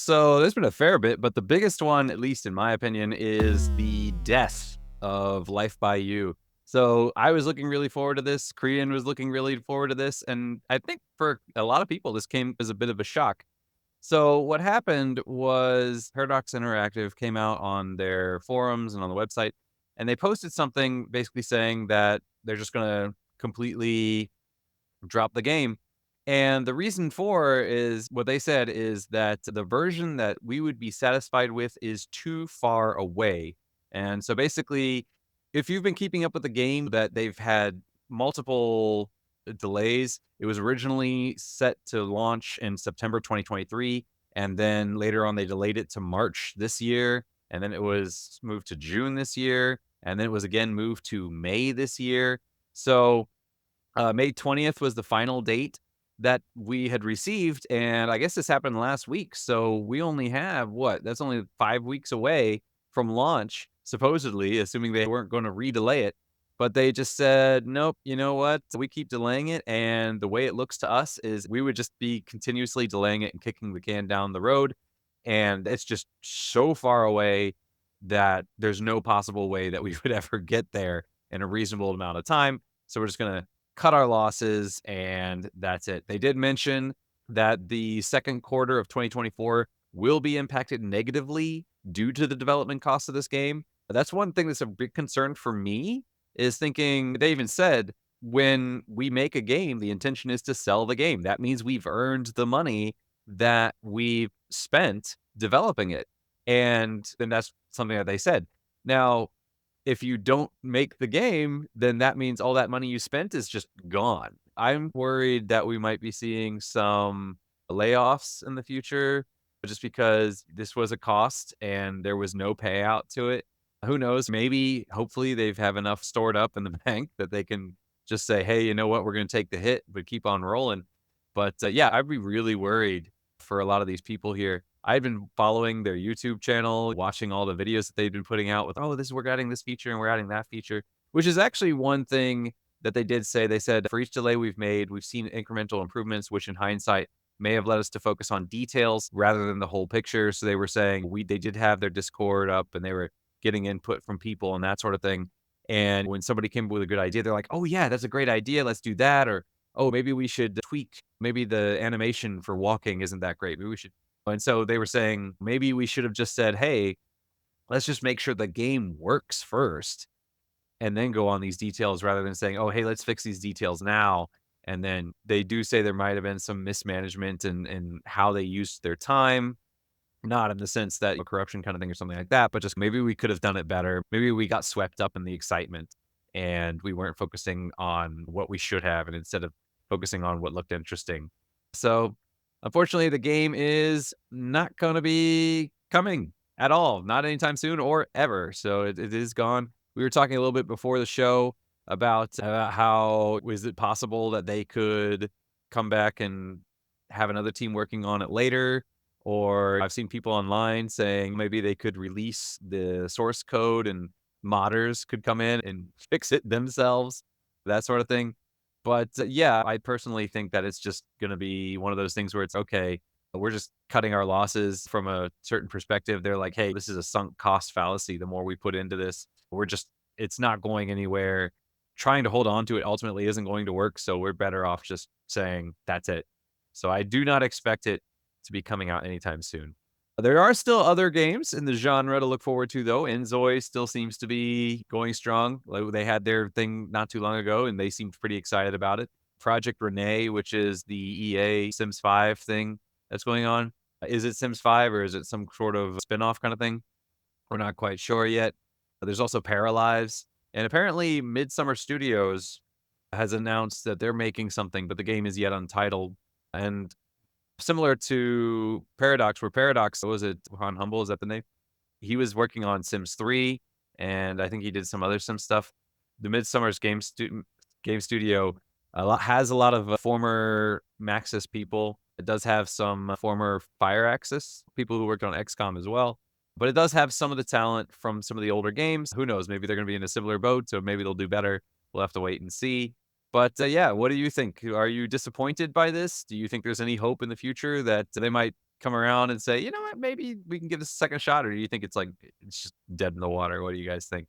So there's been a fair bit, but the biggest one, at least in my opinion, is the death of Life by You. So I was looking really forward to this. Korean was looking really forward to this. And I think for a lot of people, this came as a bit of a shock. So what happened was Paradox Interactive came out on their forums and on the website, and they posted something basically saying that they're just going to completely drop the game. And the reason for is what they said is that the version that we would be satisfied with is too far away. And so basically, if you've been keeping up with the game, that they've had multiple delays. It was originally set to launch in September 2023, and then later on they delayed it to March this year, and then it was moved to June this year, and then it was again moved to May this year. So May 20th was the final date that we had received, and I guess this happened last week, so we only have what? That's only 5 weeks away from launch, supposedly, assuming they weren't gonna redelay it, but they just said, "Nope, you know what? We keep delaying it, and the way it looks to us is we would just be continuously delaying it and kicking the can down the road, and it's just so far away that there's no possible way that we would ever get there in a reasonable amount of time, so we're just gonna cut our losses, and that's it." They did mention that the second quarter of 2024 will be impacted negatively due to the development costs of this game. That's one thing that's a big concern for me, is thinking they even said, when we make a game, the intention is to sell the game. That means we've earned the money that we've spent developing it. And then that's something that they said. Now, if you don't make the game, then that means all that money you spent is just gone. I'm worried that we might be seeing some layoffs in the future just because this was a cost and there was no payout to it. Who knows? Maybe, hopefully, they've have enough stored up in the bank that they can just say, "Hey, you know what? We're going to take the hit, but keep on rolling." But yeah, I'd be really worried for a lot of these people here. I've been following their YouTube channel, watching all the videos that they've been putting out with, "Oh, this we're adding this feature and we're adding that feature," which is actually one thing that they did say. They said, "For each delay we've made, we've seen incremental improvements, which in hindsight may have led us to focus on details rather than the whole picture." So they were saying they did have their Discord up and they were getting input from people and that sort of thing. And when somebody came up with a good idea, they're like, "Oh yeah, that's a great idea. Let's do that." Or, "Oh, maybe we should tweak. Maybe the animation for walking isn't that great. Maybe we should." And so they were saying, maybe we should have just said, "Hey, let's just make sure the game works first and then go on these details," rather than saying, "Oh, hey, let's fix these details now." And then they do say there might have been some mismanagement in how they used their time, not in the sense that a corruption kind of thing or something like that, but just maybe we could have done it better. Maybe we got swept up in the excitement and we weren't focusing on what we should have, and instead of focusing on what looked interesting. So, unfortunately, the game is not going to be coming at all, not anytime soon or ever. So it is gone. We were talking a little bit before the show about how was it possible that they could come back and have another team working on it later, or I've seen people online saying maybe they could release the source code and modders could come in and fix it themselves, that sort of thing. But yeah, I personally think that it's just going to be one of those things where it's okay. We're just cutting our losses from a certain perspective. They're like, "Hey, this is a sunk cost fallacy. The more we put into this, it's not going anywhere. Trying to hold on to it ultimately isn't going to work. So we're better off just saying that's it." So I do not expect it to be coming out anytime soon. There are still other games in the genre to look forward to, though. 𝙎𝙪𝙥𝙦 still seems to be going strong. Like, they had their thing not too long ago, and they seemed pretty excited about it. Project Renee, which is the EA Sims 5 thing that's going on. Is it Sims 5 or is it some sort of spin-off kind of thing? We're not quite sure yet. There's also Paralives, and apparently Midsummer Studios has announced that they're making something, but the game is yet untitled. And similar to Paradox, where Paradox was it Ron Humble, is that the name? He was working on Sims 3, and I think he did some other Sim stuff. The Midsummer's game studio has a lot of former Maxis people. It does have some former Fire Axis people who worked on XCOM as well, but it does have some of the talent from some of the older games. Who knows? Maybe they're going to be in a similar boat, so maybe they'll do better. We'll have to wait and see. But yeah, what do you think? Are you disappointed by this? Do you think there's any hope in the future that they might come around and say, "You know what? Maybe we can give this a second shot," or do you think it's, like, it's just dead in the water? What do you guys think?